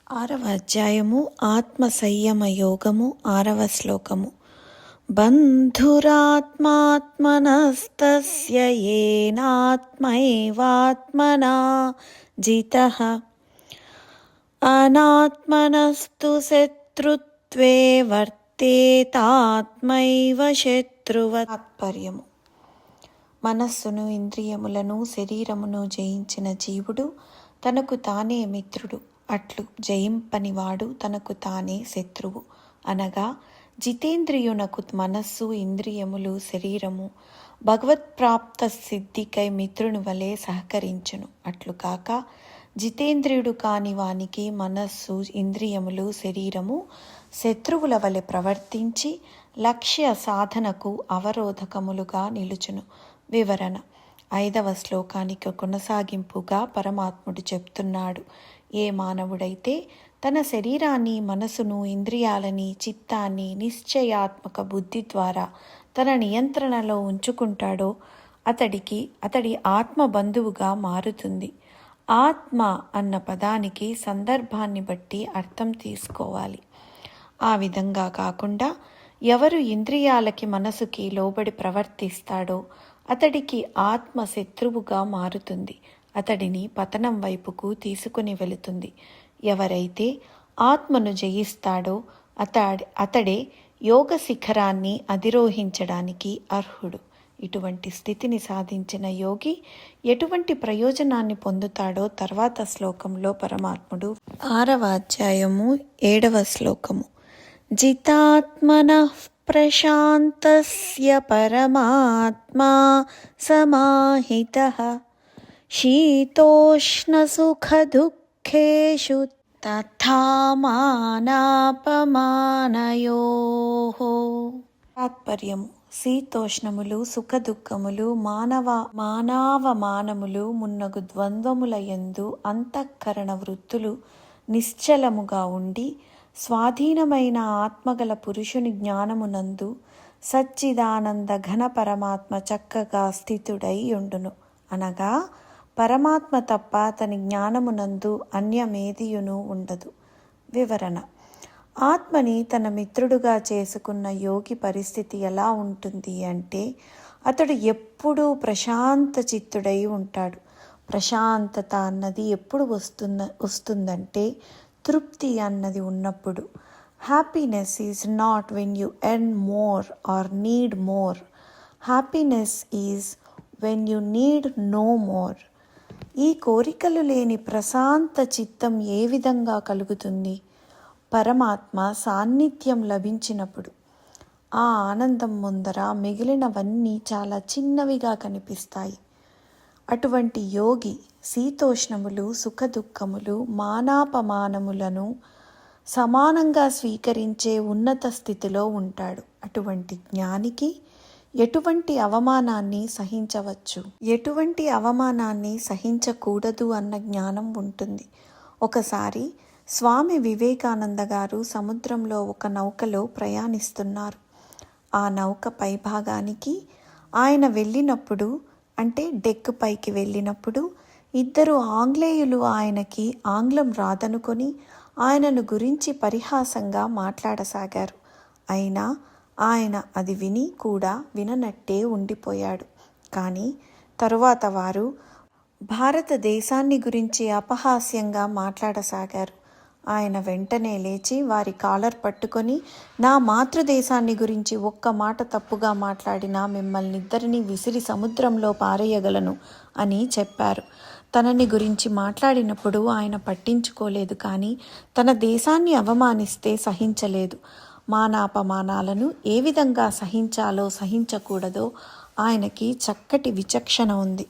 ఆరవ అధ్యాయము ఆత్మ సంయమ యోగము 6వ శ్లోకము. బంధురాత్మాత్మనస్తస్య యేనాత్మైవాత్మనా జితః అనాత్మనస్తు శత్రుత్వే వర్తేతాత్మైవ శత్రువత్. తాత్పర్యము: మనస్సును, ఇంద్రియములను, శరీరమును జయించిన జీవుడు తనకు తానే మిత్రుడు, అట్లు జయింపనివాడు తనకు తానే శత్రువు. అనగా జితేంద్రియునకు మనస్సు, ఇంద్రియములు, శరీరము భగవత్ప్రాప్త సిద్ధికై మిత్రుని వలె సహకరించును. అట్లు కాక జితేంద్రియుడు కాని వానికి మనస్సు, ఇంద్రియములు, శరీరము శత్రువుల వలె ప్రవర్తించి లక్ష్య సాధనకు అవరోధకములుగా నిలుచును. వివరణ: 5వ శ్లోకానికి కొనసాగింపుగా పరమాత్ముడు చెప్తున్నాడు, ఏ మానవుడైతే తన శరీరాన్ని, మనసును, ఇంద్రియాలని, చిత్తాన్ని నిశ్చయాత్మక బుద్ధి ద్వారా తన నియంత్రణలో ఉంచుకుంటాడో అతడి ఆత్మ బంధువుగా మారుతుంది. ఆత్మ అన్న పదానికి సందర్భాన్ని బట్టి అర్థం తీసుకోవాలి. ఆ విధంగా కాకుండా ఎవరు ఇంద్రియాలకి, మనసుకి లోబడి ప్రవర్తిస్తాడో అతడికి ఆత్మ శత్రువుగా మారుతుంది, అతడిని పతనం వైపుకు తీసుకుని వెళుతుంది. ఎవరైతే ఆత్మను జయిస్తాడో అతడే యోగ శిఖరాన్ని అధిరోహించడానికి అర్హుడు. ఇటువంటి స్థితిని సాధించిన యోగి ఎటువంటి ప్రయోజనాన్ని పొందుతాడో తర్వాత శ్లోకంలో పరమాత్ముడు 6వ అధ్యాయము 7వ శ్లోకము. జితాత్మనః ప్రశాంతస్య పరమాత్మా సమాహితః శీతోష్ణసుఖదుఃఖేషు తథా మానాపమానయోః. తాత్పర్యము: శీతోష్ణములు, సుఖదుఃఖములు, మానావమానములు మున్నగు ద్వంద్వముల యందు అంతఃకరణ వృత్తులు నిశ్చలముగా ఉండి స్వాధీనమైన ఆత్మగల పురుషుని జ్ఞానమునందు సచ్చిదానంద ఘన పరమాత్మ చక్కగా స్థితుడై ఉండును. అనగా పరమాత్మ తప్ప అతని జ్ఞానమునందు అన్యమేదియును ఉండదు. వివరణ: ఆత్మని తన మిత్రుడుగా చేసుకున్న యోగి పరిస్థితి ఎలా ఉంటుంది అంటే, అతడు ఎప్పుడూ ప్రశాంత చిత్తుడై ఉంటాడు. ప్రశాంతత అన్నది ఎప్పుడు వస్తుందంటే తృప్తి అన్నది ఉన్నప్పుడు. Happiness is not when you earn more or need more. Happiness is when you need no more. ఈ కోరికలు లేని ప్రశాంత చిత్తం ఏ విధంగా కలుగుతుంది? పరమాత్మ సాన్నిధ్యం లభించినప్పుడు. ఆ ఆనందం ముందర మిగిలినవన్నీ చాలా చిన్నవిగా కనిపిస్తాయి. అటువంటి యోగి శీతోష్ణములు, సుఖదుఖములు, మానాపమానములను సమానంగా స్వీకరించే ఉన్నత స్థితిలో ఉంటాడు. అటువంటి జ్ఞానికి ఎటువంటి అవమానాన్ని సహించవచ్చు, ఎటువంటి అవమానాన్ని సహించకూడదు అన్న జ్ఞానం ఉంటుంది. ఒకసారి స్వామి వివేకానంద గారు సముద్రంలో ఒక నౌకలో ప్రయాణిస్తున్నారు. ఆ నౌక పైభాగానికి ఆయన వెళ్ళినప్పుడు, అంటే డెక్ పైకి వెళ్ళినప్పుడు, ఇద్దరు ఆంగ్లేయులు ఆయనకి ఆంగ్లం రాదనుకొని ఆయనను గురించి పరిహాసంగా మాట్లాడసాగారు. అయినా ఆయన అది విని కూడా విననట్టే ఉండిపోయాడు. కానీ తరువాత వారు భారతదేశాన్ని గురించి అపహాస్యంగా మాట్లాడసాగారు. ఆయన వెంటనే లేచి వారి కాలర్ పట్టుకొని, నా మాతృదేశాన్ని గురించి ఒక్క మాట తప్పుగా మాట్లాడినా మిమ్మల్నిద్దరినీ విసిరి సముద్రంలో పారేయగలను అని చెప్పారు. తనని గురించి మాట్లాడినప్పుడు ఆయన పట్టించుకోలేదు, కానీ తన దేశాన్ని అవమానిస్తే సహించలేదు. మానాపమానాలను ఏ విధంగా సహించాలో సహించకూడదో ఆయనకి చక్కటి విచక్షణ ఉంది.